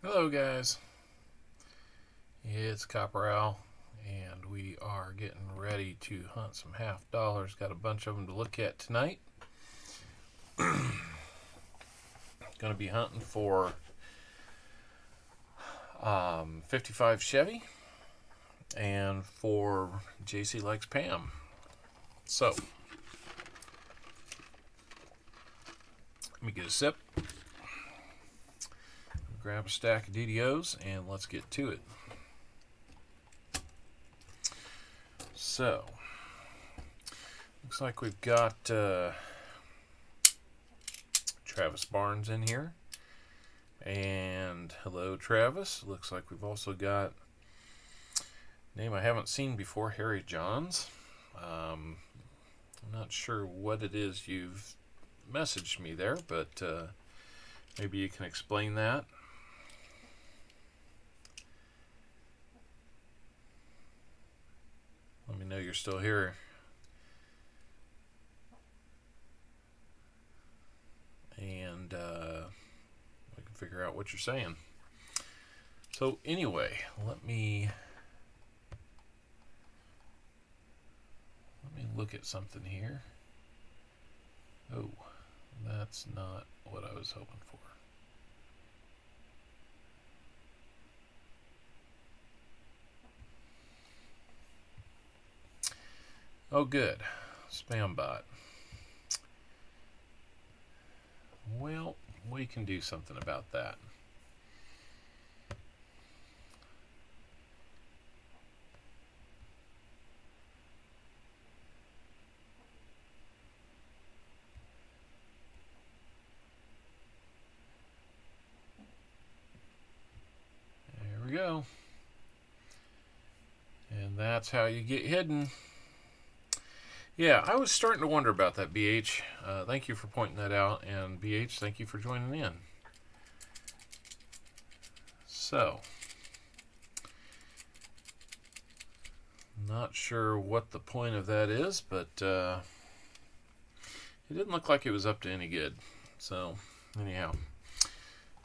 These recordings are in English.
Hello guys, it's Copper Owl, and we are getting ready to hunt some half dollars. Got a bunch of them to look at tonight. Going to be hunting for 55 Chevy and for JClikes Pam. So, let me get a sip. Grab a stack of DDOs and let's get to it. So, looks like we've got Travis Barnes in here. And hello, Travis. Looks like we've also got a name I haven't seen before, Harry Johns. I'm not sure what it is you've messaged me there, but maybe you can explain that. Let me know you're still here. And we can figure out what you're saying. So anyway, let me look at something here. Oh, that's not what I was hoping for. Oh, good. Spam bot. Well, we can do something about that. There we go. And that's how you get hidden. Yeah, I was starting to wonder about that, BH. Thank you for pointing that out, and BH, thank you for joining in. So, not sure what the point of that is, but it didn't look like it was up to any good. So, anyhow,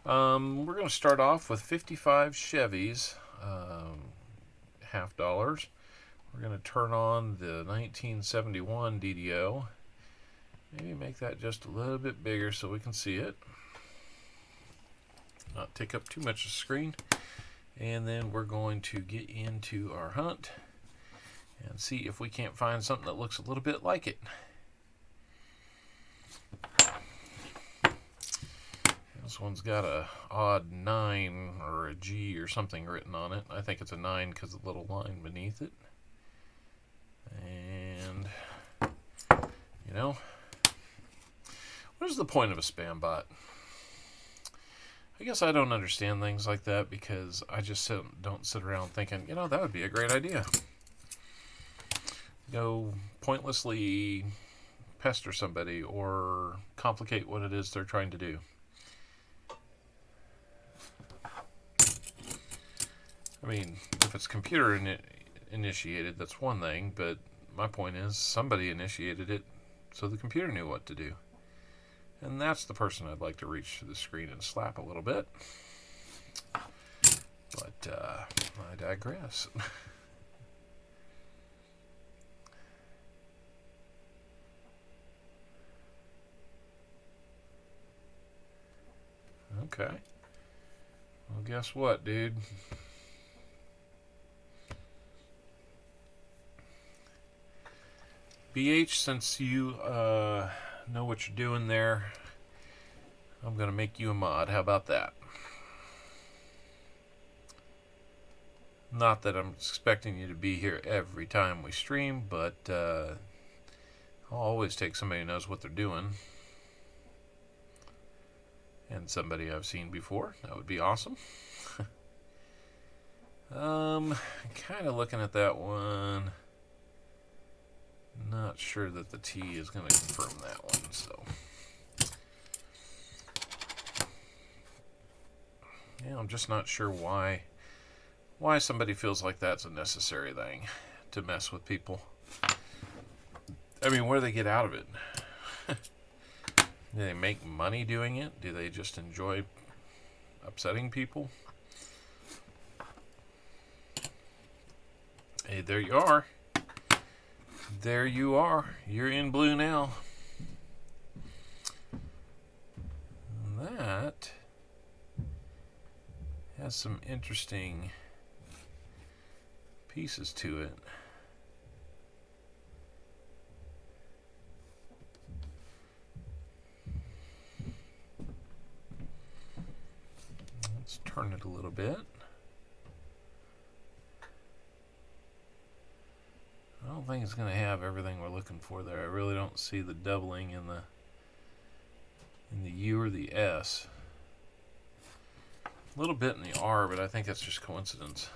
we're going to start off with 55 Chevys, half dollars. We're going to turn on the 1971 DDO. Maybe make that just a little bit bigger so we can see it. Not take up too much of the screen. And then we're going to get into our hunt and see if we can't find something that looks a little bit like it. This one's got a odd 9 or a G or something written on it. I think it's a 9 because of the little line beneath it. And, you know, what is the point of a spam bot? I guess I don't understand things like that because I just don't sit around thinking, you know, that would be a great idea. Go pointlessly pester somebody or complicate what it is they're trying to do. I mean, if it's computer initiated, that's one thing, but my point is somebody initiated it so the computer knew what to do. And that's the person I'd like to reach to the screen and slap a little bit. But I digress. Okay. Well, guess what, dude? BH, since you know what you're doing there, I'm going to make you a mod. How about that? Not that I'm expecting you to be here every time we stream, but I'll always take somebody who knows what they're doing. And somebody I've seen before. That would be awesome. Kind of looking at that one. Not sure that the T is going to confirm that one, so. Yeah, I'm just not sure why somebody feels like that's a necessary thing to mess with people. I mean, what do they get out of it? Do they make money doing it? Do they just enjoy upsetting people? Hey, there you are. There you are. You're in blue now. That has some interesting pieces to it. Let's turn it a little bit. I don't think it's going to have everything we're looking for there. I really don't see the doubling in the U or the S. A little bit in the R, but I think that's just coincidence.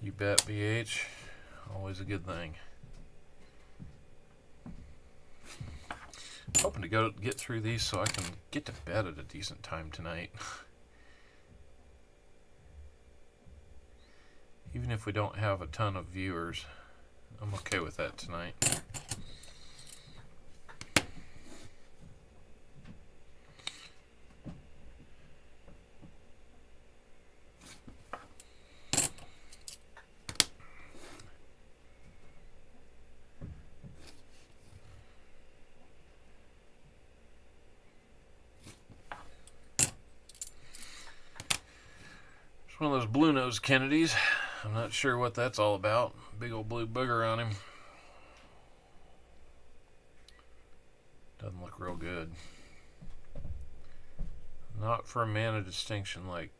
You bet, BH. Always a good thing. Hoping to get through these so I can get to bed at a decent time tonight. Even if we don't have a ton of viewers, I'm okay with that tonight. It's one of those blue-nosed Kennedys. I'm not sure what that's all about. Big old blue booger on him. Doesn't look real good. Not for a man of distinction like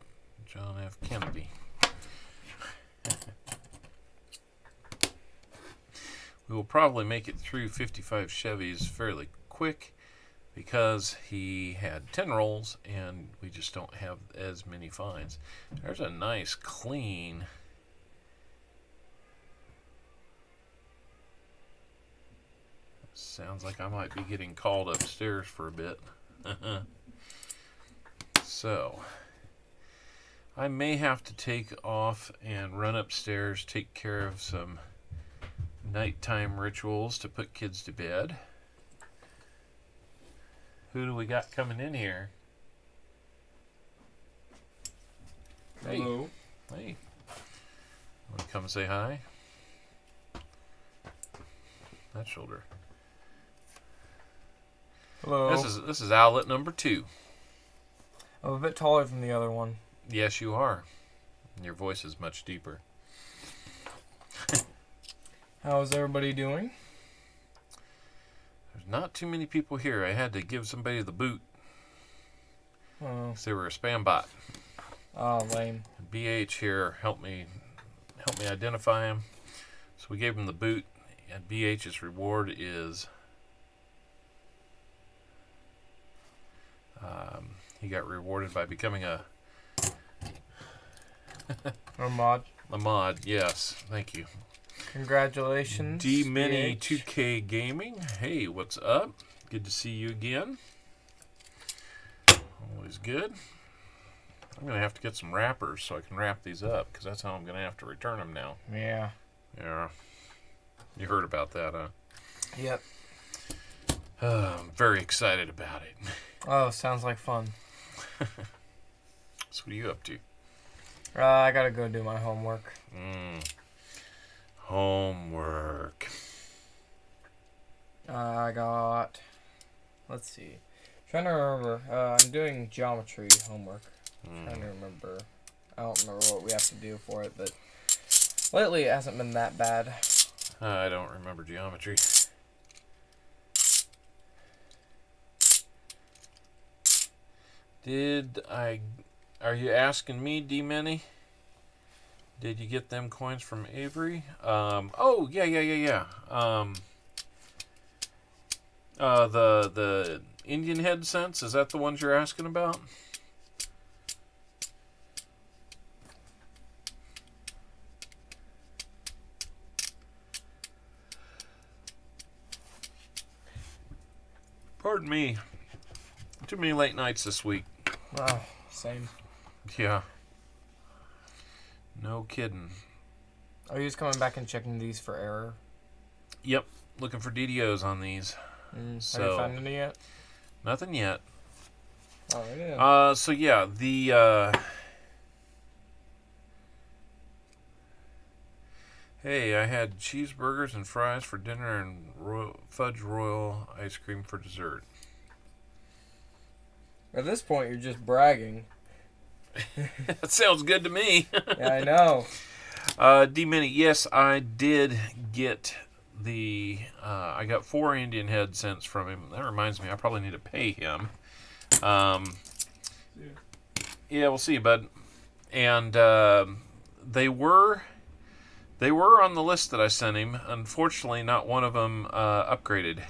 John F. Kennedy. We will probably make it through 55 Chevys fairly quick because he had 10 rolls and we just don't have as many finds. There's a nice clean sounds like I might be getting called upstairs for a bit. So I may have to take off and run upstairs, take care of some nighttime rituals to put kids to bed. Who do we got coming in here? Hello. Hey. Want to come and say hi? That shoulder. Hello. This is outlet number 2. I'm a bit taller than the other one. Yes, you are. Your voice is much deeper. How's everybody doing? There's not too many people here. I had to give somebody the boot. Oh. 'Cause they were a spam bot. Oh, lame. BH here helped me identify him. So we gave him the boot, and BH's reward is he got rewarded by becoming a mod. mod. Yes, thank you. Congratulations. D-Mini BH. 2K Gaming. Hey, what's up? Good to see you again. Always good. I'm going to have to get some wrappers so I can wrap these up, because that's how I'm going to have to return them now. Yeah. Yeah. You heard about that, huh? Yep. I'm very excited about it. Oh, sounds like fun. So what are you up to? I gotta go do my homework. Homework. I got... Let's see. Trying to remember. I'm doing geometry homework. Trying to remember. I don't remember what we have to do for it, but lately it hasn't been that bad. I don't remember geometry. Are you asking me, D-Mini? Did you get them coins from Avery? Oh, yeah. The Indian head cents, is that the ones you're asking about? Pardon me. Too many late nights this week. Oh, same. Yeah. No kidding. Are you just coming back and checking these for error? Yep. Looking for DDOs on these. Have you found any yet? Nothing yet. Oh, yeah. So yeah, the Hey, I had cheeseburgers and fries for dinner and fudge royal ice cream for dessert. At this point, you're just bragging. That sounds good to me. Yeah, I know. D Mini, yes, I did get the. I got 4 Indian head cents from him. That reminds me, I probably need to pay him. Yeah, we'll see, bud. And they were on the list that I sent him. Unfortunately, not one of them upgraded.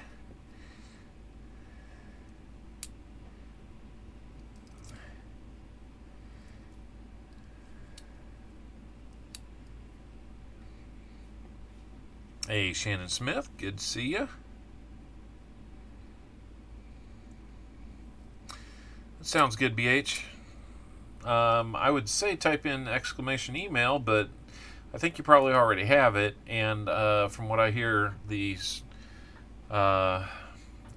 Hey, Shannon Smith, good to see you. That sounds good, BH. I would say type in exclamation email, but I think you probably already have it. And from what I hear, the CloudBot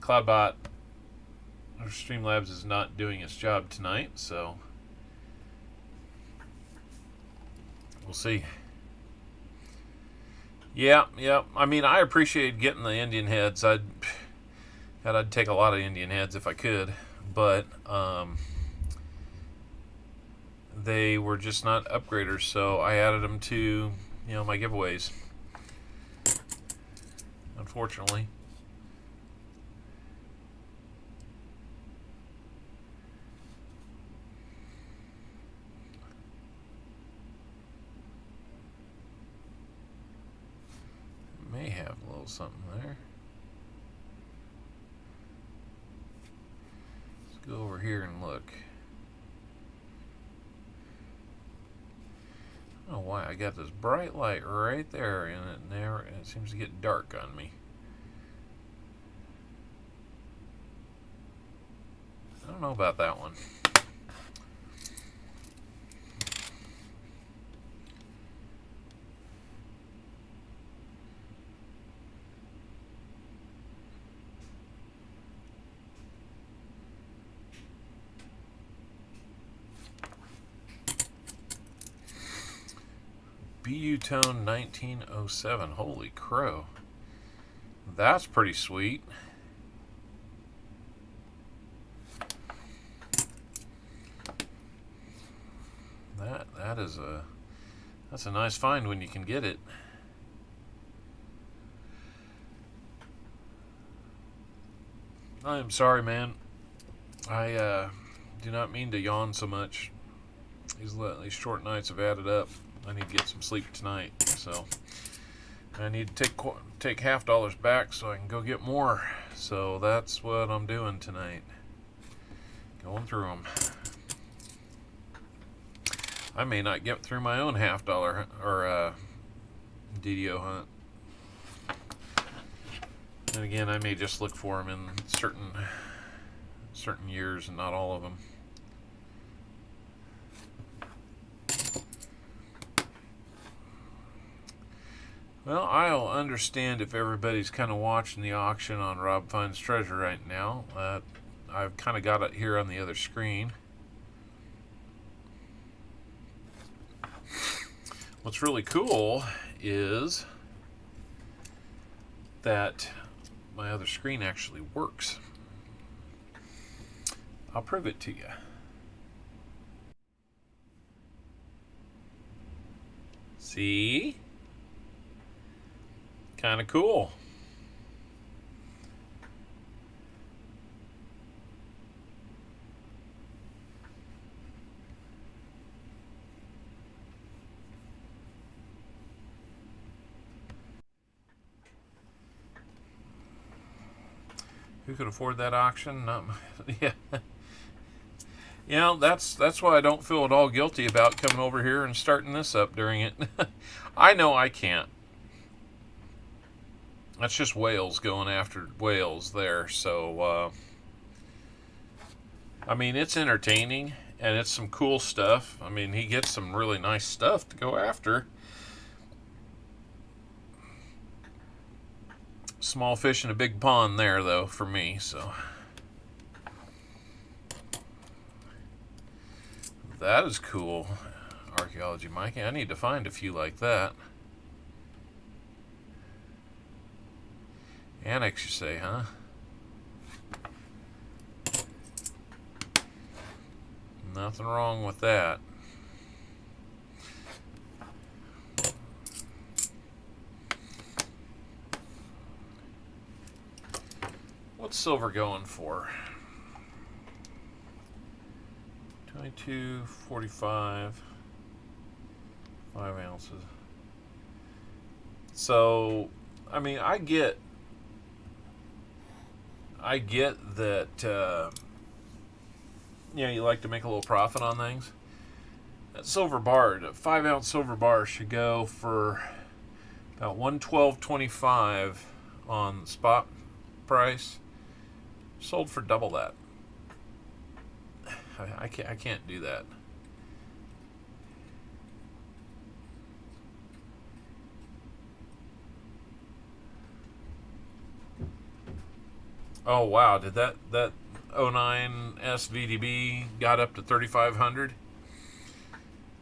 or Streamlabs is not doing its job tonight, so we'll see. Yeah. I mean, I appreciate getting the Indian heads. I'd take a lot of Indian heads if I could, but they were just not upgraders, so I added them to my giveaways. Unfortunately. May have a little something there. Let's go over here and look. I don't know why I got this bright light right there, and it seems to get dark on me. I don't know about that one. BU Tone 1907. Holy crow. That's pretty sweet. That's a nice find when you can get it. I am sorry, man. I do not mean to yawn so much. These short nights have added up. I need to get some sleep tonight, so I need to take $half back so I can go get more. So that's what I'm doing tonight. Going through them. I may not get through my own $half or DDO hunt. And again, I may just look for them in certain years and not all of them. Well, I'll understand if everybody's kind of watching the auction on Rob Finds Treasure right now. I've kind of got it here on the other screen. What's really cool is that my other screen actually works. I'll prove it to you. See? Kind of cool. Who could afford that auction? Not yeah. That's why I don't feel at all guilty about coming over here and starting this up during it. I know I can't. That's just whales going after whales there. So, I mean, it's entertaining and it's some cool stuff. I mean, he gets some really nice stuff to go after. Small fish in a big pond there, though, for me. So, that is cool. Archaeology, Mikey. I need to find a few like that. Annex, you say, huh? Nothing wrong with that. What's silver going for? 22.45, 5 ounces. So, I mean, I get that. You know, you like to make a little profit on things. That silver bar, a 5-ounce silver bar, should go for about $112.25 on spot price. Sold for double that. I can't do that. Oh wow! Did that 09 SVDB got up to 3,500?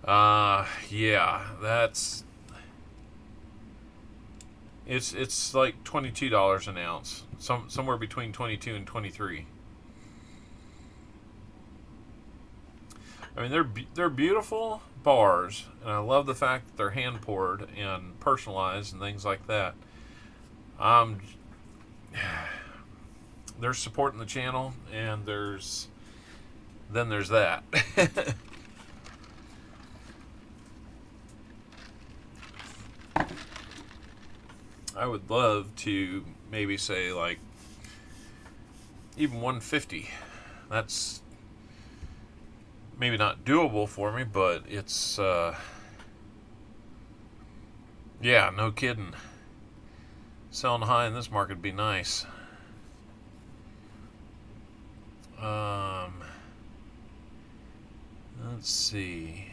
Yeah, that's it's like $22 an ounce, somewhere between 22 and 23. I mean, they're beautiful bars, and I love the fact that they're hand poured and personalized and things like that. There's supporting the channel, and there's that. I would love to maybe say like even 150. That's maybe not doable for me, but it's yeah, no kidding. Selling high in this market would be nice. Let's see.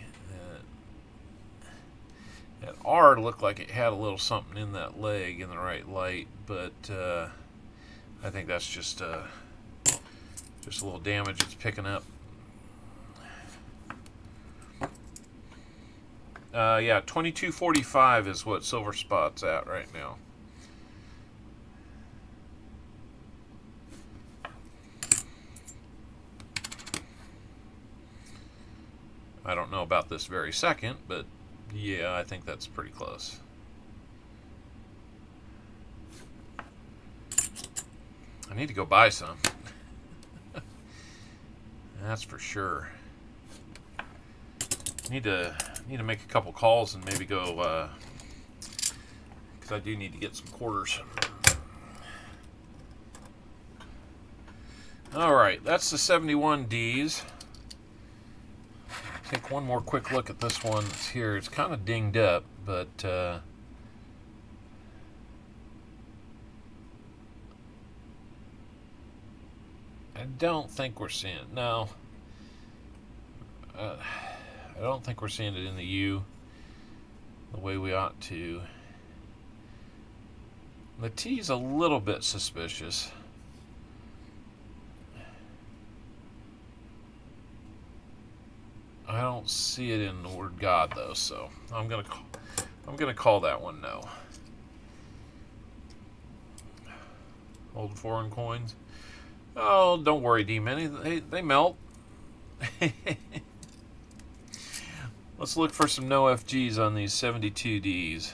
That R looked like it had a little something in that leg in the right light, but I think that's just a little damage it's picking up. Yeah, 22.45 is what Silver Spot's at right now. I don't know about this very second, but yeah, I think that's pretty close. I need to go buy some. That's for sure. Need to make a couple calls and maybe go, because I do need to get some quarters. All right, that's the 71Ds. Take one more quick look at this one that's here. It's kind of dinged up, but I don't think we're seeing it. No. I don't think we're seeing it in the U the way we ought to. The T's a little bit suspicious. I don't see it in the word God though, so I'm gonna call that one no. Old foreign coins. Oh, don't worry, D-Mini. They melt. Let's look for some no FGs on these 72Ds.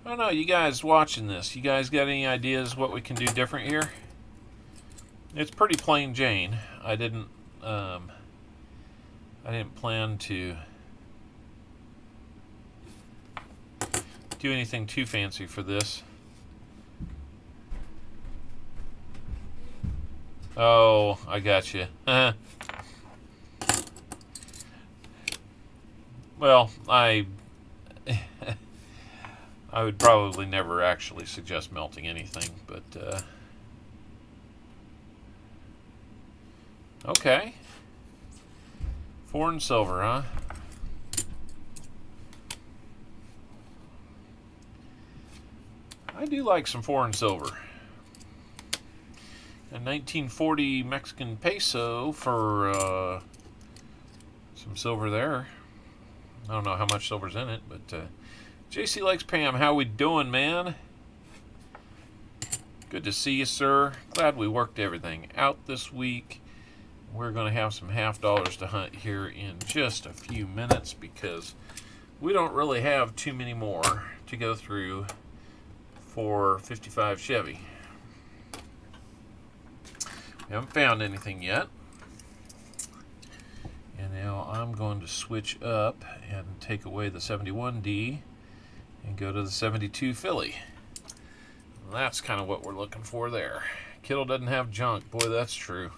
I don't know, you guys watching this, you guys got any ideas what we can do different here? It's pretty plain Jane. I didn't plan to do anything too fancy for this. Oh, I got you. Well, I would probably never actually suggest melting anything, but okay. Foreign silver, huh? I do like some foreign silver. A 1940 Mexican peso for some silver there. I don't know how much silver's in it, but JClikes Pam, how we doing, man? Good to see you, sir. Glad we worked everything out this week. We're going to have some half dollars to hunt here in just a few minutes because we don't really have too many more to go through for 55 Chevy. We haven't found anything yet. And now I'm going to switch up and take away the 71D and go to the 72 Philly. That's kind of what we're looking for there. Kittle doesn't have junk. Boy, that's true.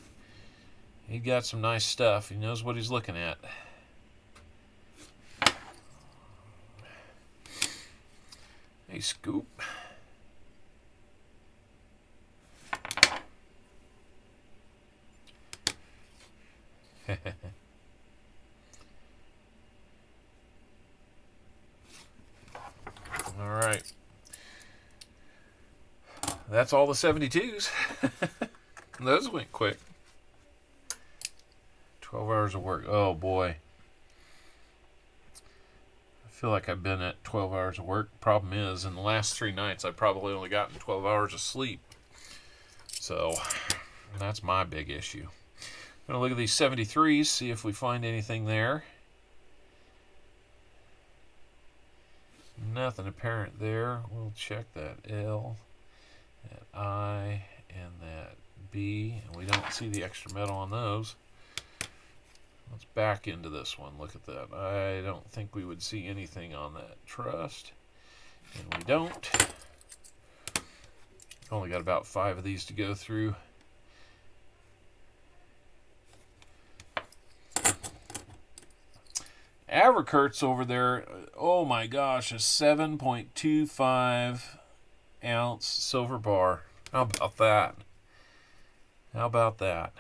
He got some nice stuff. He knows what he's looking at. Hey, Scoop. All right. That's all the 72s. Those went quick. 12 hours of work. Oh, boy. I feel like I've been at 12 hours of work. Problem is, in the last 3 nights, I've probably only gotten 12 hours of sleep. So, that's my big issue. I'm going to look at these 73s, see if we find anything there. Nothing apparent there. We'll check that L, that I, and that B. And we don't see the extra metal on those. Let's back into this one. Look at that. I don't think we would see anything on that trust. And we don't. Only got about 5 of these to go through. Averkurt's over there. Oh my gosh, a 7.25 ounce silver bar. How about that? How about that?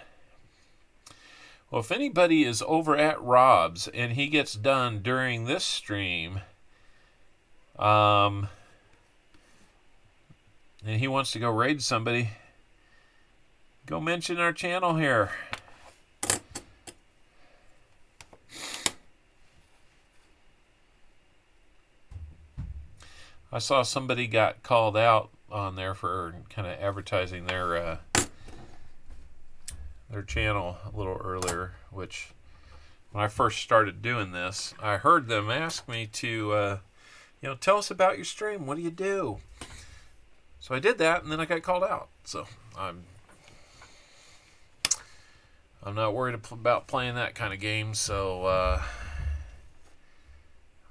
Well, if anybody is over at Rob's and he gets done during this stream, and he wants to go raid somebody, go mention our channel here. I saw somebody got called out on there for kind of advertising their channel a little earlier, which when I first started doing this, I heard them ask me to, tell us about your stream. What do you do? So I did that, and then I got called out. So I'm not worried about playing that kind of game. So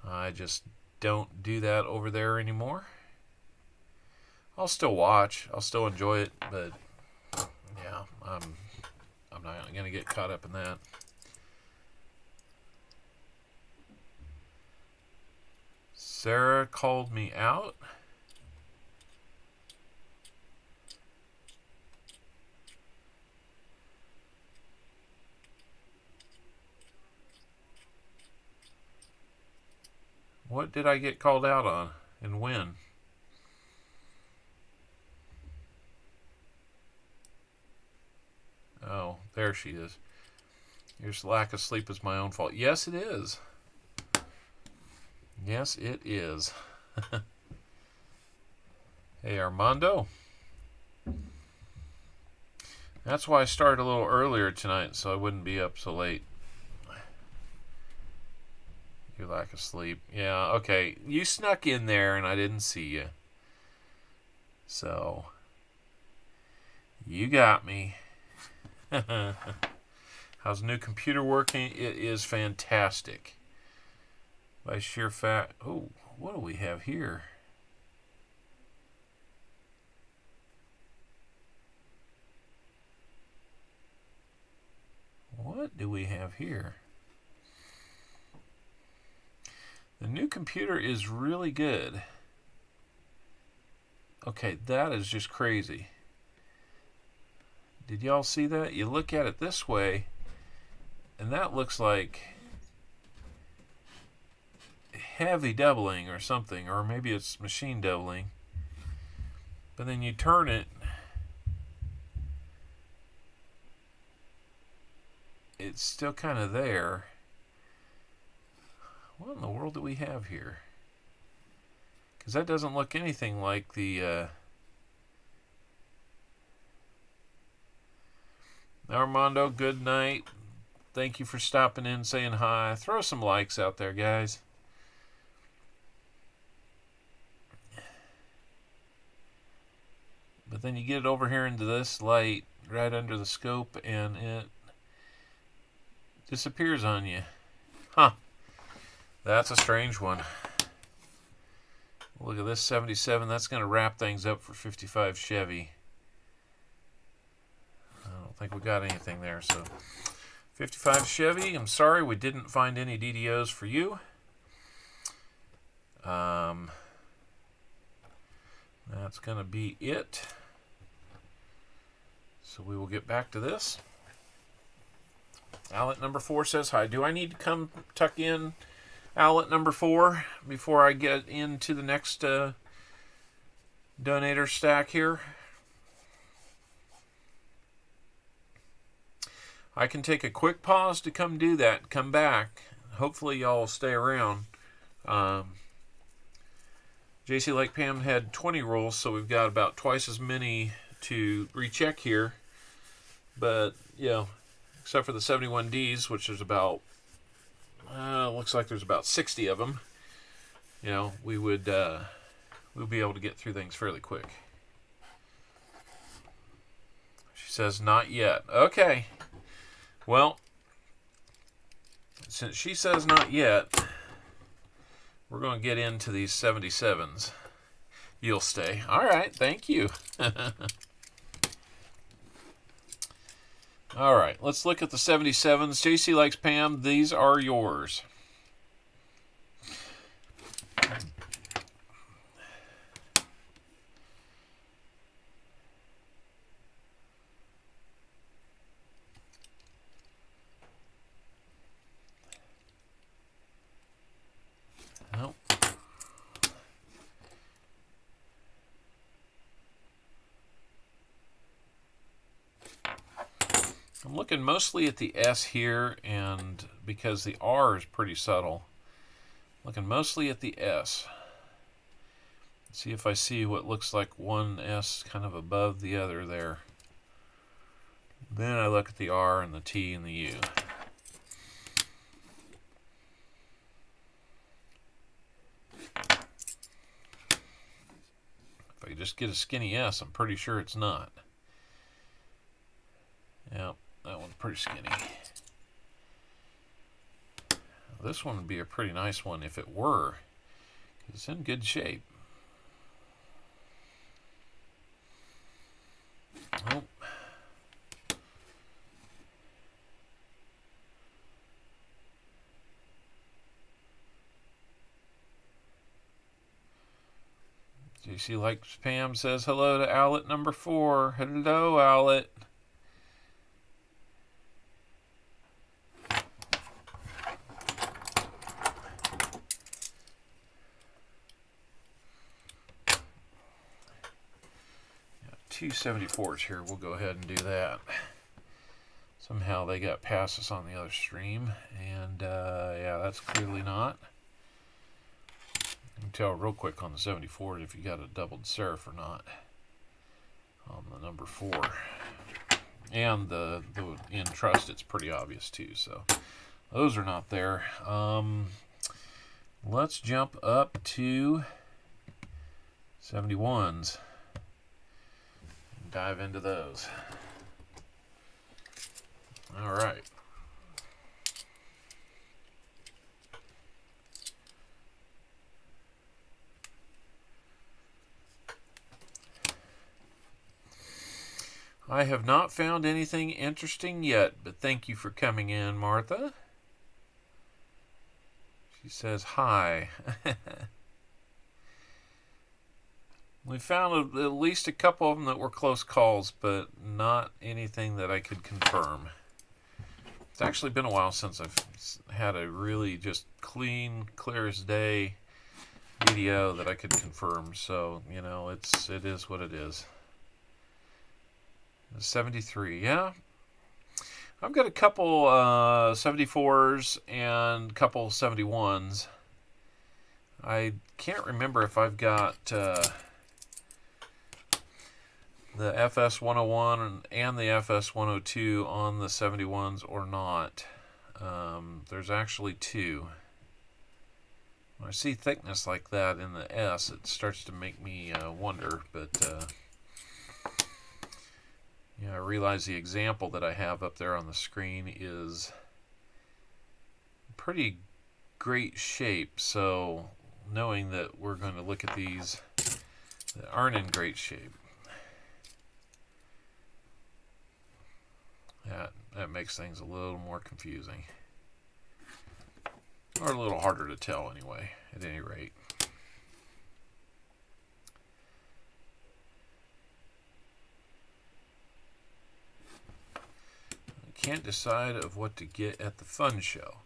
I just don't do that over there anymore. I'll still watch. I'll still enjoy it, but yeah, I'm not going to get caught up in that. Sarah called me out. What did I get called out on and when? Oh, there she is. Your lack of sleep is my own fault. Yes, it is. Yes, it is. Hey, Armando. That's why I started a little earlier tonight, so I wouldn't be up so late. Your lack of sleep. Yeah, okay. You snuck in there and I didn't see you. So, you got me. How's the new computer working? It is fantastic. By sheer fact. Oh, what do we have here? What do we have here? The new computer is really good. Okay, that is just crazy. Did y'all see that? You look at it this way, and that looks like heavy doubling or something, or maybe it's machine doubling. But then you turn it, it's still kind of there. What in the world do we have here? Because that doesn't look anything like the... Armando, good night. Thank you for stopping in, saying hi. Throw some likes out there, guys. But then you get it over here into this light, right under the scope, and it disappears on you. Huh. That's a strange one. Look at this 77. That's going to wrap things up for 55 Chevy. I don't think we got anything there. So 55 Chevy, I'm sorry we didn't find any DDOs for you. That's going to be it. So we will get back to this. Outlet number 4 says hi. Do I need to come tuck in outlet number 4 before I get into the next donator stack here? I can take a quick pause to come do that. Come back. Hopefully y'all stay around. JClikes Pam had 20 rolls, so we've got about twice as many to recheck here. But, you know, except for the 71Ds, which is about, looks like there's about 60 of them. You know, we'll be able to get through things fairly quick. She says, not yet. Okay. Well, since she says not yet, we're going to get into these 77s. You'll stay. All right, thank you. All right, let's look at the 77s. JClikes Pam, these are yours. Nope. I'm looking mostly at the S here, and because the R is pretty subtle, looking mostly at the S. See if I see what looks like one S kind of above the other there. Then I look at the R and the T and the U. If I just get a skinny S, I'm pretty sure it's not. Yep, that one's pretty skinny. This one would be a pretty nice one if it were. It's in good shape. Nope. JClikes Pam says hello to outlet number 4. Hello, outlet. Two 74s here. We'll go ahead and do that. Somehow they got past us on the other stream, and yeah, that's clearly not. You can tell real quick on the 74s if you got a doubled serif or not on the number 4. And the in trust, it's pretty obvious too. So those are not there. Let's jump up to 71s. Dive into those. All right. I have not found anything interesting yet, but thank you for coming in, Martha. She says hi. We found at least a couple of them that were close calls, but not anything that I could confirm. It's actually been a while since I've had a really just clean, clear as day DDO that I could confirm. So, you know, it is what it is. 73, yeah. I've got a couple 74s and a couple 71s. I can't remember if I've got the FS 101 and the FS 102 on the 71s or not. There's actually two. When I see thickness like that in the S, it starts to make me wonder, but I realize the example that I have up there on the screen is pretty great shape, so knowing that we're going to look at these that aren't in great shape, that makes things a little more confusing. Or a little harder to tell anyway, at any rate. Can't decide of what to get at the fun show.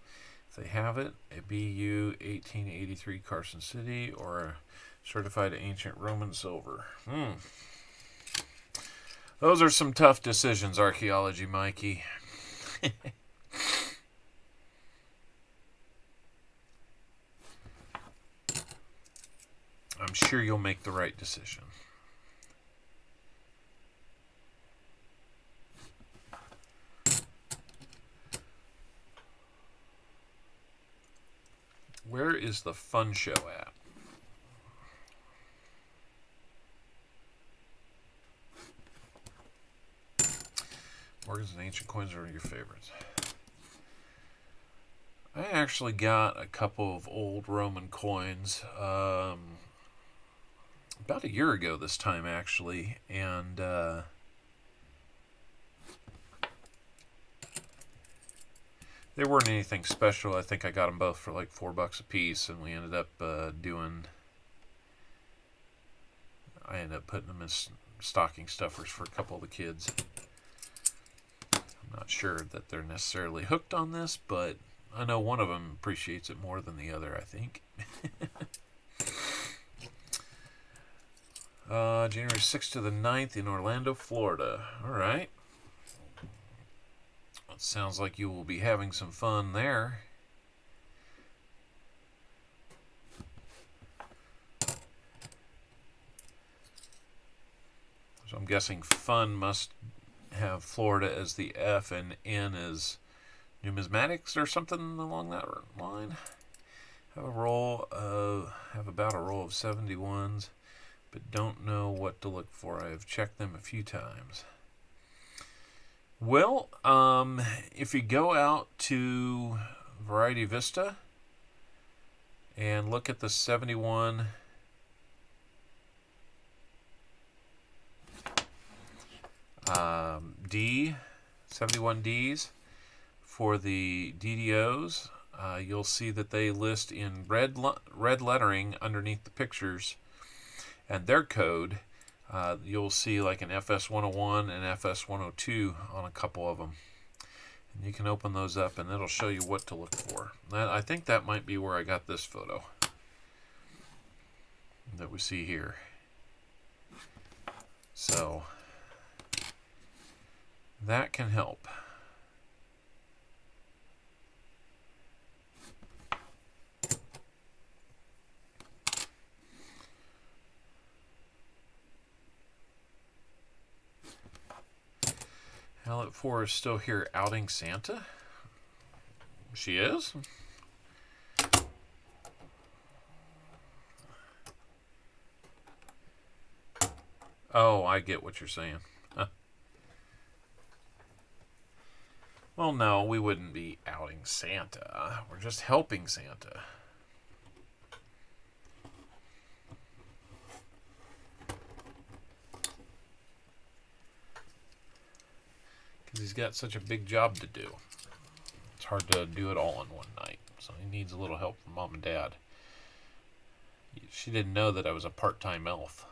If they have it, a BU 1883 Carson City or a certified ancient Roman silver. Those are some tough decisions, Archaeology Mikey. I'm sure you'll make the right decision. Where is the fun show at? Morgans and ancient coins are your favorites. I actually got a couple of old Roman coins about a year ago this time, actually, and they weren't anything special. I think I got them both for like $4 a piece, and we ended up I ended up putting them as stocking stuffers for a couple of the kids. I'm not sure that they're necessarily hooked on this, but I know one of them appreciates it more than the other, I think. January 6th to the 9th in Orlando, Florida. All right. It sounds like you will be having some fun there. So I'm guessing fun must have Florida as the F and N as numismatics or something along that line. Have about a roll of 71s, but don't know what to look for. I have checked them a few times. Well, if you go out to Variety Vista and look at the 71 71Ds for the DDOs, you'll see that they list in red lettering underneath the pictures and their code. You'll see like an FS 101 and FS 102 on a couple of them. And you can open those up and it'll show you what to look for. I think that might be where I got this photo that we see here. So that can help. Hallet 4 is still here outing Santa. She is? Oh, I get what you're saying. Huh. Well, no, we wouldn't be outing Santa. We're just helping Santa. Because he's got such a big job to do. It's hard to do it all in one night. So he needs a little help from Mom and Dad. She didn't know that I was a part-time elf.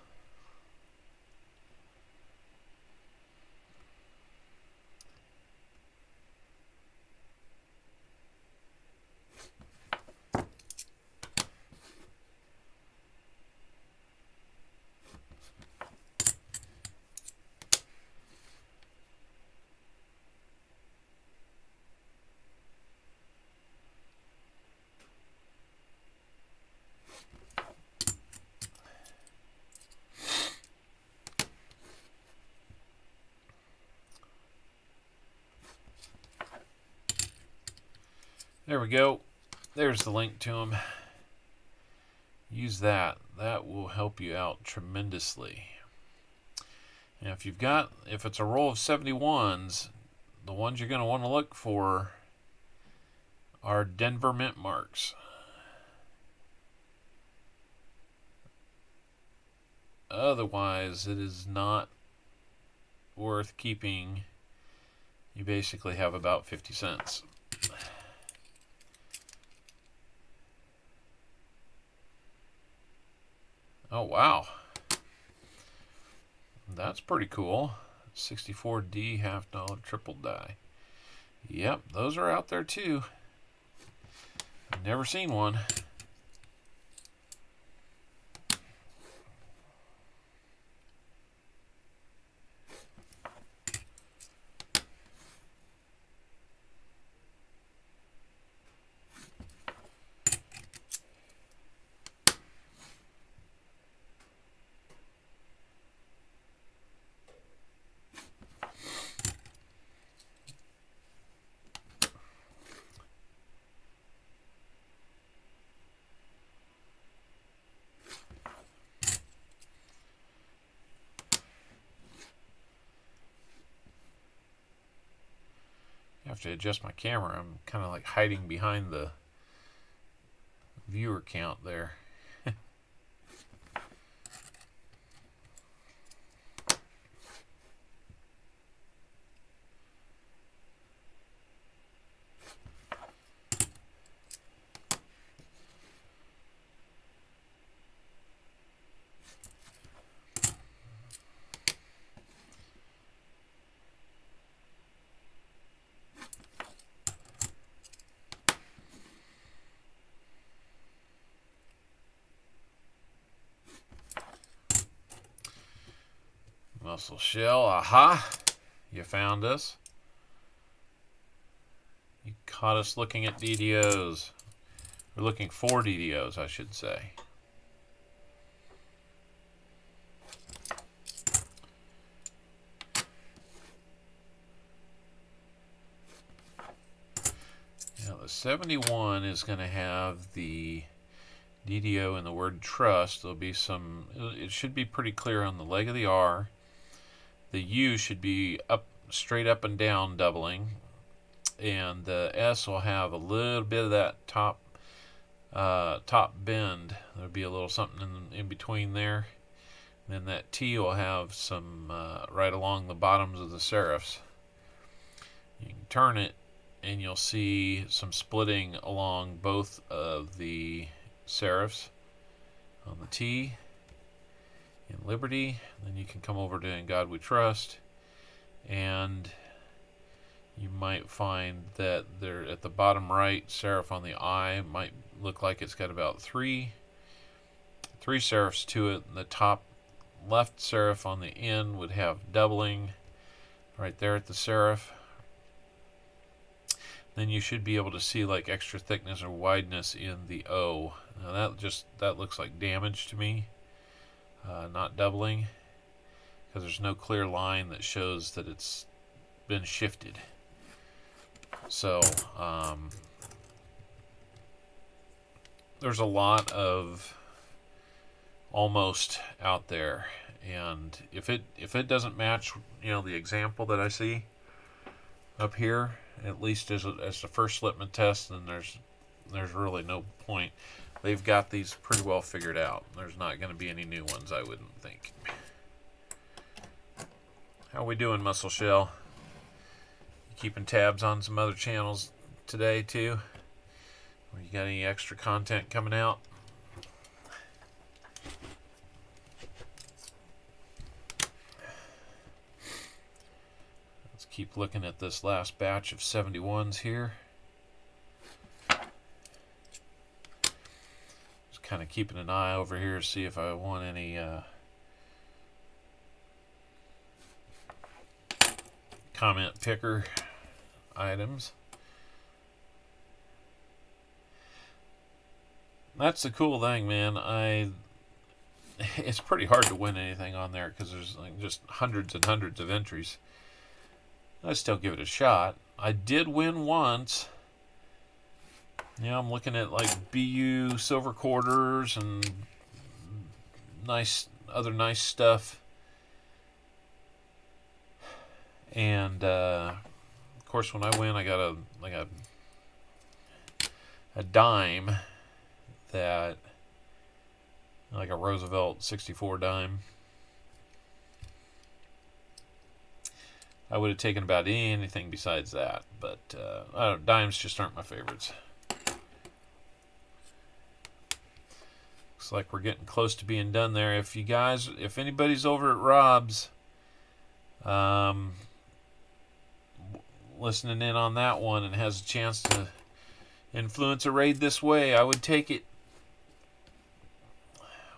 There we go. There's the link to them. Use that. That will help you out tremendously. And if it's a roll of 71s, the ones you're going to want to look for are Denver mint marks. Otherwise, it is not worth keeping. You basically have about 50 cents. Oh, wow. That's pretty cool. 64D half dollar triple die. Yep, those are out there too. I've never seen one. I have to adjust my camera. I'm kind of like hiding behind the viewer count there. Muscle shell, aha! You found us. You caught us looking at DDOs. We're looking for DDOs, I should say. Now the 71 is going to have the DDO and the word trust. There'll be some, it should be pretty clear on the leg of the R. The U should be up, straight up and down doubling, and the S will have a little bit of that top bend. There'll be a little something in between there. And then that T will have some right along the bottoms of the serifs. You can turn it, and you'll see some splitting along both of the serifs on the T. In Liberty, then you can come over to In God We Trust, and you might find that there at the bottom right serif on the I might look like it's got about three serifs to it, and the top left serif on the N would have doubling right there at the serif. Then you should be able to see like extra thickness or wideness in the O. Now that looks like damage to me. Not doubling, because there's no clear line that shows that it's been shifted. So there's a lot of almost out there, and if it doesn't match, the example that I see up here, at least as the first slipment test, then there's really no point. They've got these pretty well figured out. There's not going to be any new ones, I wouldn't think. How are we doing, Muscle Shell? You keeping tabs on some other channels today, too? Or you got any extra content coming out? Let's keep looking at this last batch of 71s here. Kind of keeping an eye over here to see if I want any comment picker items. That's the cool thing, man. It's pretty hard to win anything on there because there's like just hundreds and hundreds of entries. I still give it a shot. I did win once Yeah, I'm looking at like BU silver quarters and other nice stuff. And of course, when I win, I got a dime that, like a Roosevelt 64 dime. I would have taken about anything besides that, but dimes just aren't my favorites. Looks like we're getting close to being done there. If anybody's over at Rob's, listening in on that one and has a chance to influence a raid this way, I would take it.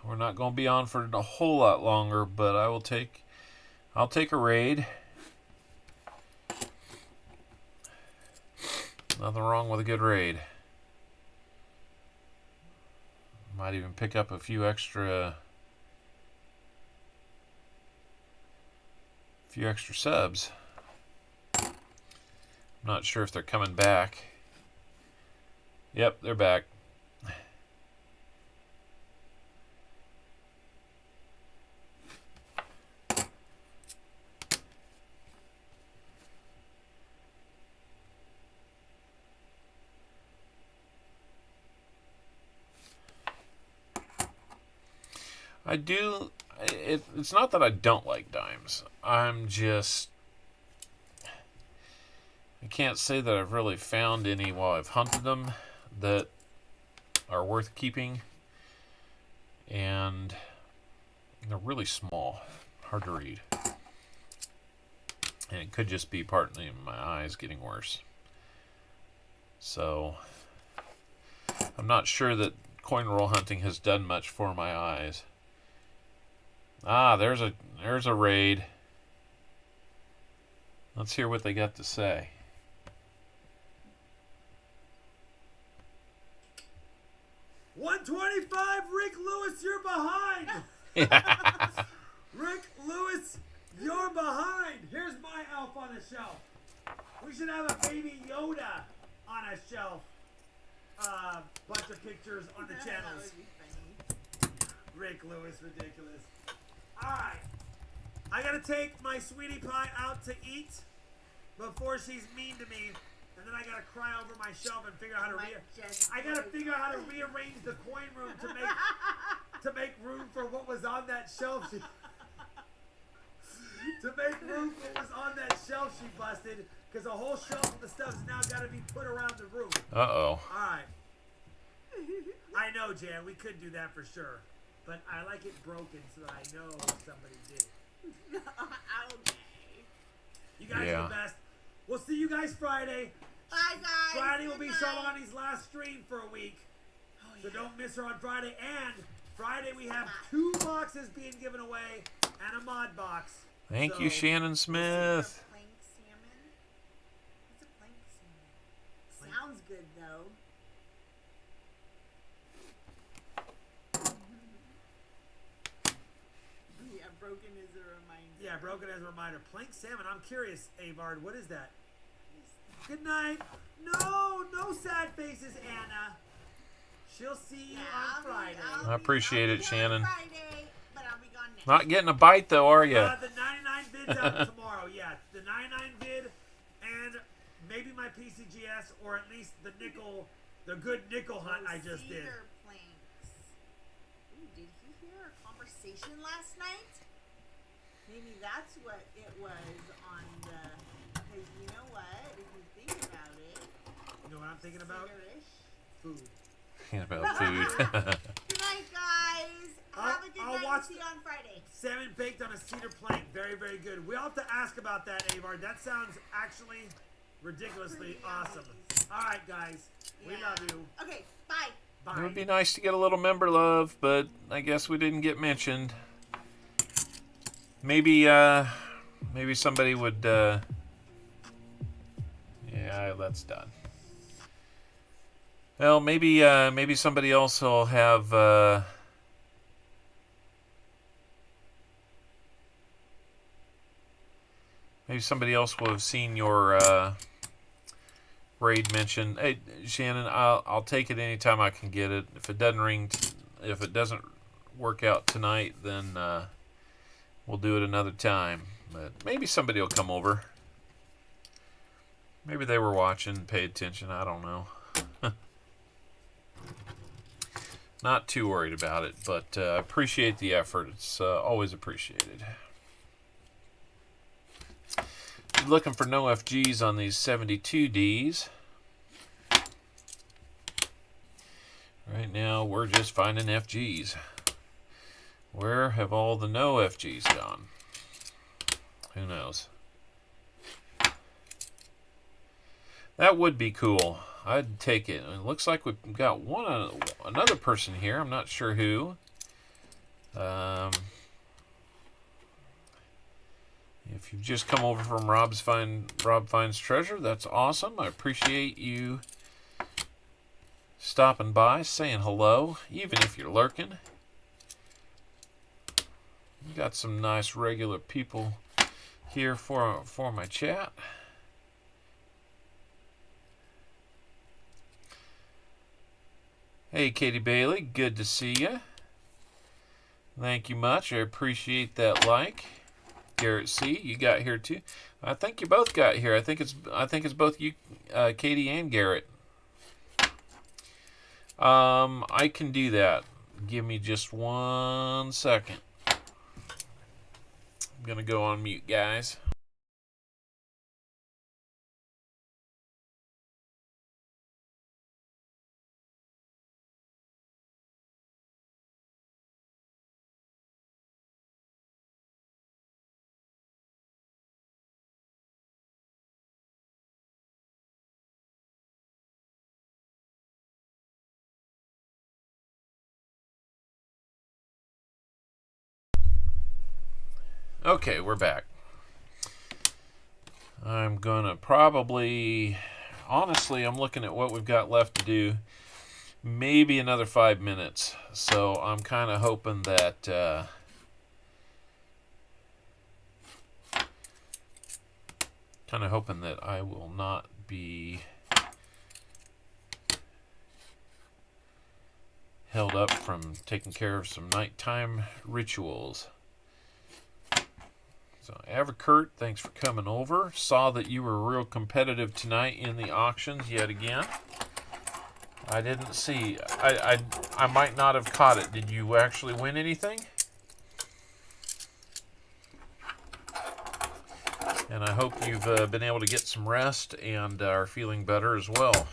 We're not going to be on for a whole lot longer, but I'll take a raid. Nothing wrong with a good raid. Might even pick up a few extra subs. I'm not sure if they're coming back. Yep, they're back. It's not that I don't like dimes. I can't say that I've really found any while I've hunted them that are worth keeping. And they're really small, hard to read. And it could just be partly my eyes getting worse. So I'm not sure that coin roll hunting has done much for my eyes. There's a raid. Let's hear what they got to say. $125, Rick Lewis, you're behind. Rick Lewis, you're behind. Here's my elf on the shelf. We should have a baby Yoda on a shelf. Bunch of pictures on the channels. That would be funny. Rick Lewis, ridiculous. Alright. I gotta take my sweetie pie out to eat before she's mean to me. And then I gotta cry over my shelf and figure out how to I gotta figure out how to rearrange the coin room to make room for what was on that shelf to make room for what was on that shelf she busted, because a whole shelf of the stuff's now gotta be put around the room. Uh-oh. Alright. I know, Jan, we could do that for sure. But I like it broken so that I know somebody did it. Okay. You guys are the best. We'll see you guys Friday. Bye, guys. Friday will be Good night. Sharlani's last stream for a week. Oh, So yeah. don't miss her on Friday. And Friday we have 2 boxes being given away and a mod box. Thank you, Shannon Smith. Plank salmon? What's a plank salmon? Sounds good, though. Yeah, broken is a reminder. Yeah, broken as a reminder. Plank salmon. I'm curious, Avard, what is that? Good night. No sad faces, Anna. She'll see you on Friday. I appreciate it, Shannon. Friday, but I'll be gone next. Not getting a bite, though, are you? The 99 vid's out tomorrow. Yeah, the 99 vid and maybe my PCGS, or at least the good nickel hunt I just did. Cedar planks. Ooh, did he hear our conversation last night? Maybe that's what it was on the. Because you know what? If you think about it, You know what I'm thinking about? cedar-ish. Food. About food. Good night, guys. Have a good I'll night. watch See you on Friday. Salmon baked on a cedar plank. Very, very good. We'll have to ask about that, Avard. That sounds actually ridiculously Pretty awesome. nice. All right, guys. We Yeah. love you. Okay, bye. Bye. It would be nice to get a little member love, but I guess we didn't get mentioned. Maybe somebody would. Yeah, that's done. Well, maybe somebody else will have. Maybe somebody else will have seen your Raid mentioned, hey Shannon, I'll take it anytime I can get it. If it doesn't if it doesn't work out tonight, then we'll do it another time. But maybe somebody will come over. Maybe they were watching, paid attention. I don't know. Not too worried about it, but appreciate the effort. It's always appreciated. Looking for no FGs on these 72Ds. Right now, we're just finding FGs. Where have all the no FGs gone? Who knows? That would be cool. I'd take it. It looks like we've got another person here. I'm not sure who. If you've just come over from Rob Finds Treasure, that's awesome. I appreciate you stopping by, saying hello, even if you're lurking. We got some nice regular people here for my chat. Hey, Katie Bailey, good to see you. Thank you much. I appreciate that like. Garrett C, you got here too. I think you both got here. I think it's both you, Katie and Garrett. I can do that. Give me just 1 second. I'm gonna go on mute, guys. Okay, we're back. I'm gonna probably, honestly, I'm looking at what we've got left to do. Maybe another 5 minutes. So I'm kind of hoping that I will not be held up from taking care of some nighttime rituals. So, Avakurt, thanks for coming over. Saw that you were real competitive tonight in the auctions yet again. I didn't see. I might not have caught it. Did you actually win anything? And I hope you've been able to get some rest and are feeling better as well.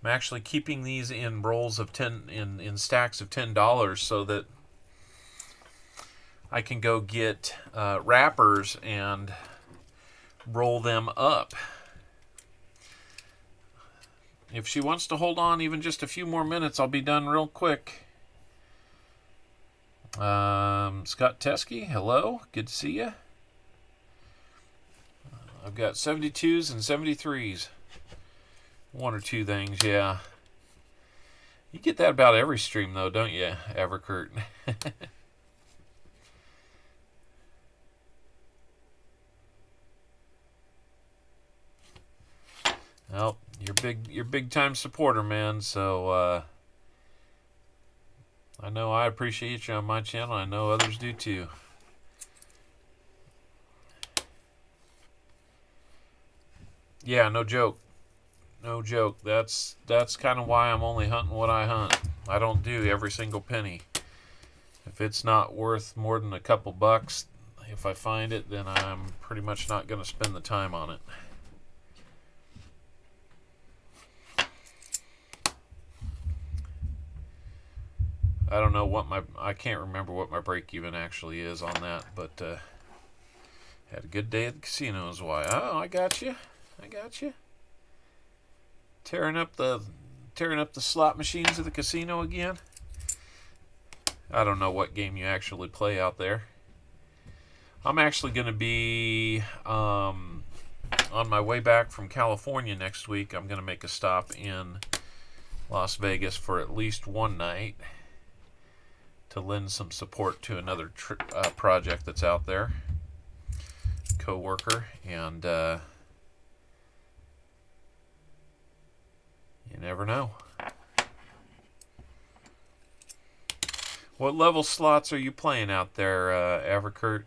I'm actually keeping these in rolls of 10 in stacks of $10 so that I can go get wrappers and roll them up. If she wants to hold on even just a few more minutes, I'll be done real quick. Scott Teskey, hello. Good to see you. I've got 72s and 73s. One or two things, yeah. You get that about every stream, though, don't you, Everkurt? Well, you're big time supporter, man. So I know I appreciate you on my channel. I know others do too. Yeah, no joke. No joke. That's kind of why I'm only hunting what I hunt. I don't do every single penny. If it's not worth more than a couple bucks, if I find it, then I'm pretty much not going to spend the time on it. I don't know what I can't remember what my break even actually is on that, but had a good day at the casino is why. Oh, I got you. Tearing up the slot machines of the casino again. I don't know what game you actually play out there. I'm actually going to be on my way back from California next week. I'm going to make a stop in Las Vegas for at least one night to lend some support to another project that's out there. co-worker, and you never know. What level slots are you playing out there, Everkurt?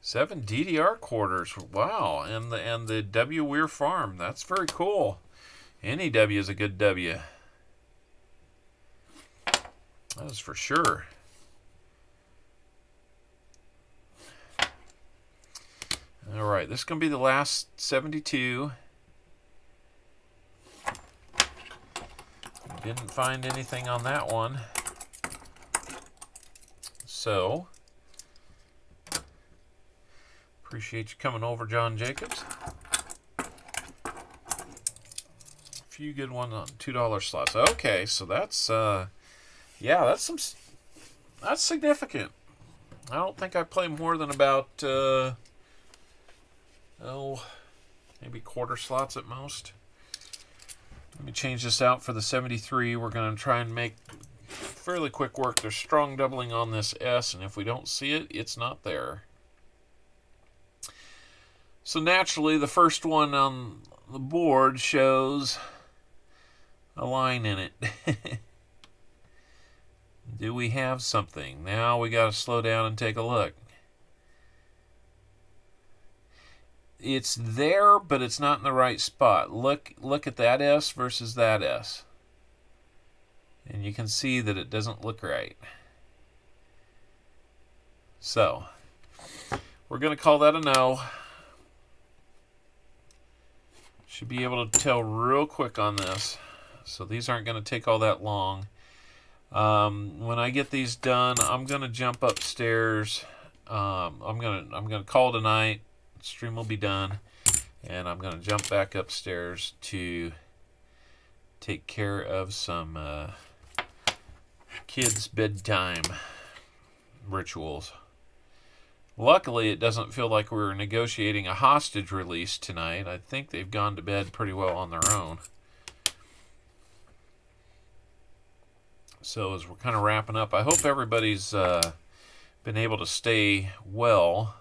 Seven DDR quarters. Wow, and the W Weir Farm. That's very cool. Any W is a good W. That is for sure. All right, this is going to be the last 72. Didn't find anything on that one. So, appreciate you coming over, John Jacobs. A few good ones on $2 slots. Okay, so that's yeah, that's significant. I don't think I play more than about maybe quarter slots at most. Let me change this out for the 73. We're going to try and make fairly quick work. There's strong doubling on this S, and if we don't see it, it's not there. So naturally, the first one on the board shows a line in it. Do we have something? Now we got to slow down and take a look. It's there, but it's not in the right spot. Look at that S versus that S. And you can see that it doesn't look right. So, we're going to call that a no. Should be able to tell real quick on this. So these aren't going to take all that long. When I get these done, I'm going to jump upstairs. I'm going to call tonight. Stream will be done, and I'm going to jump back upstairs to take care of some kids' bedtime rituals. Luckily, it doesn't feel like we're negotiating a hostage release tonight. I think they've gone to bed pretty well on their own. So as we're kind of wrapping up, I hope everybody's been able to stay well.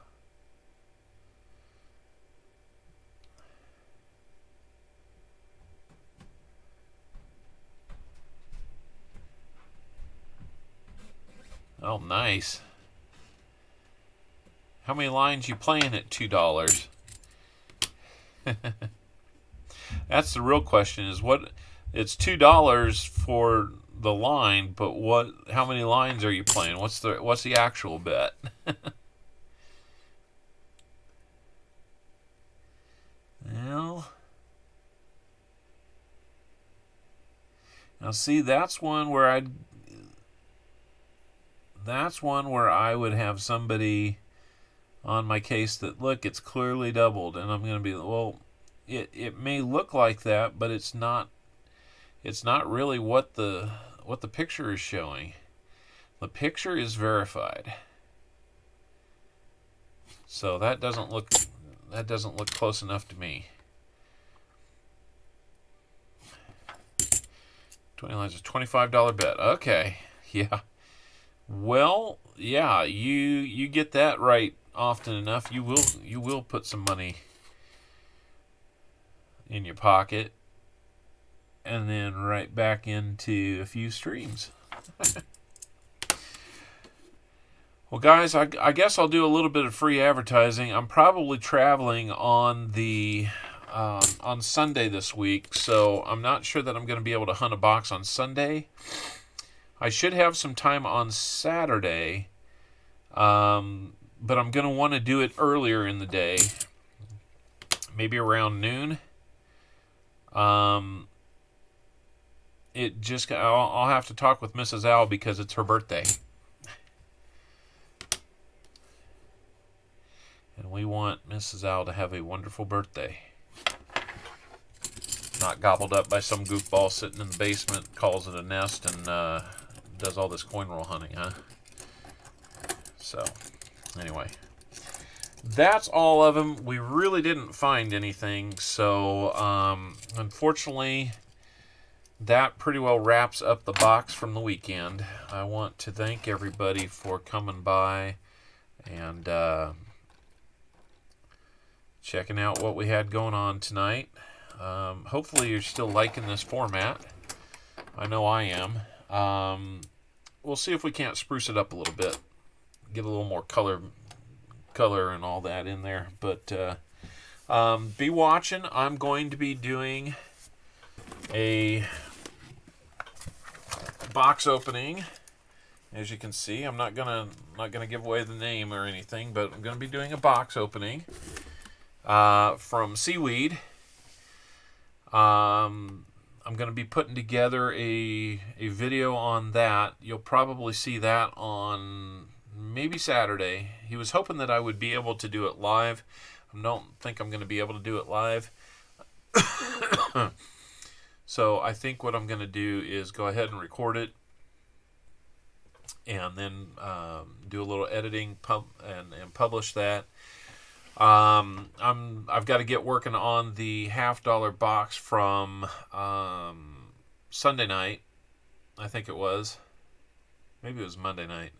Oh, nice. How many lines you playing at $2? That's the real question, is what it's $2 for the line, but how many lines are you playing? What's the actual bet? Well, now see, that's one where I would have somebody on my case that, look, it's clearly doubled, and I'm going to be, well, it may look like that, but it's not really what the picture is showing. The picture is verified. So that doesn't look close enough to me. 20 lines is $25 bet. Okay. Yeah. Well, yeah, you get that right often enough, you will put some money in your pocket and then right back into a few streams. Well, guys, I guess I'll do a little bit of free advertising. I'm probably traveling on on Sunday this week, so I'm not sure that I'm going to be able to hunt a box on Sunday. I should have some time on Saturday, but I'm going to want to do it earlier in the day, maybe around noon. I'll have to talk with Mrs. Owl because it's her birthday. And we want Mrs. Owl to have a wonderful birthday. Not gobbled up by some goofball sitting in the basement, calls it a nest, and does all this coin roll hunting, huh? So, anyway. That's all of them. We really didn't find anything, so unfortunately, that pretty well wraps up the box from the weekend. I want to thank everybody for coming by and checking out what we had going on tonight. Hopefully you're still liking this format. I know I am. We'll see if we can't spruce it up a little bit. Get a little more color and all that in there. But be watching. I'm going to be doing a box opening. As you can see, I'm not gonna give away the name or anything, but I'm gonna be doing a box opening from Seaweed. I'm going to be putting together a video on that. You'll probably see that on maybe Saturday. He was hoping that I would be able to do it live. I don't think I'm going to be able to do it live. So I think what I'm going to do is go ahead and record it and then do a little editing and publish that. I've got to get working on the $50 box from Sunday night. I think it was. Maybe it was Monday night.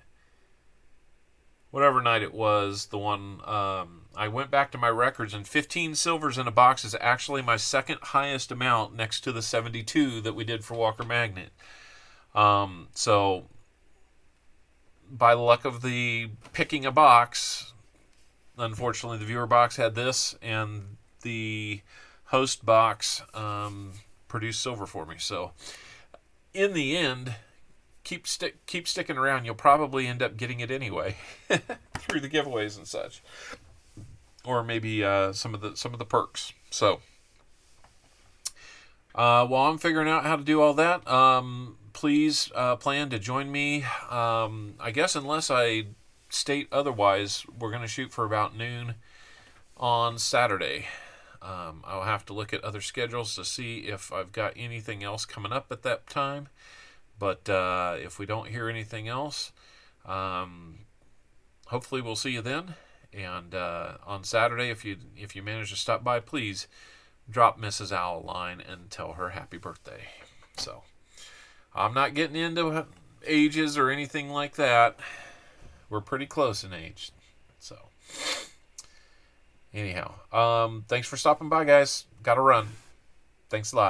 Whatever night it was, the one I went back to my records, and 15 silvers in a box is actually my second highest amount next to the 72 that we did for Walker Magnet. So by the luck of the picking a box, unfortunately, the viewer box had this, and the host box produced silver for me. So, in the end, keep sticking around. You'll probably end up getting it anyway through the giveaways and such, or maybe some of the perks. So, while I'm figuring out how to do all that, please plan to join me. I guess unless I state otherwise, we're going to shoot for about noon on Saturday. I'll have to look at other schedules to see if I've got anything else coming up at that time. But if we don't hear anything else, hopefully we'll see you then. And on Saturday, if you manage to stop by, please drop Mrs. Owl a line and tell her happy birthday. So I'm not getting into ages or anything like that. We're pretty close in age. So, anyhow, thanks for stopping by, guys. Gotta run. Thanks a lot.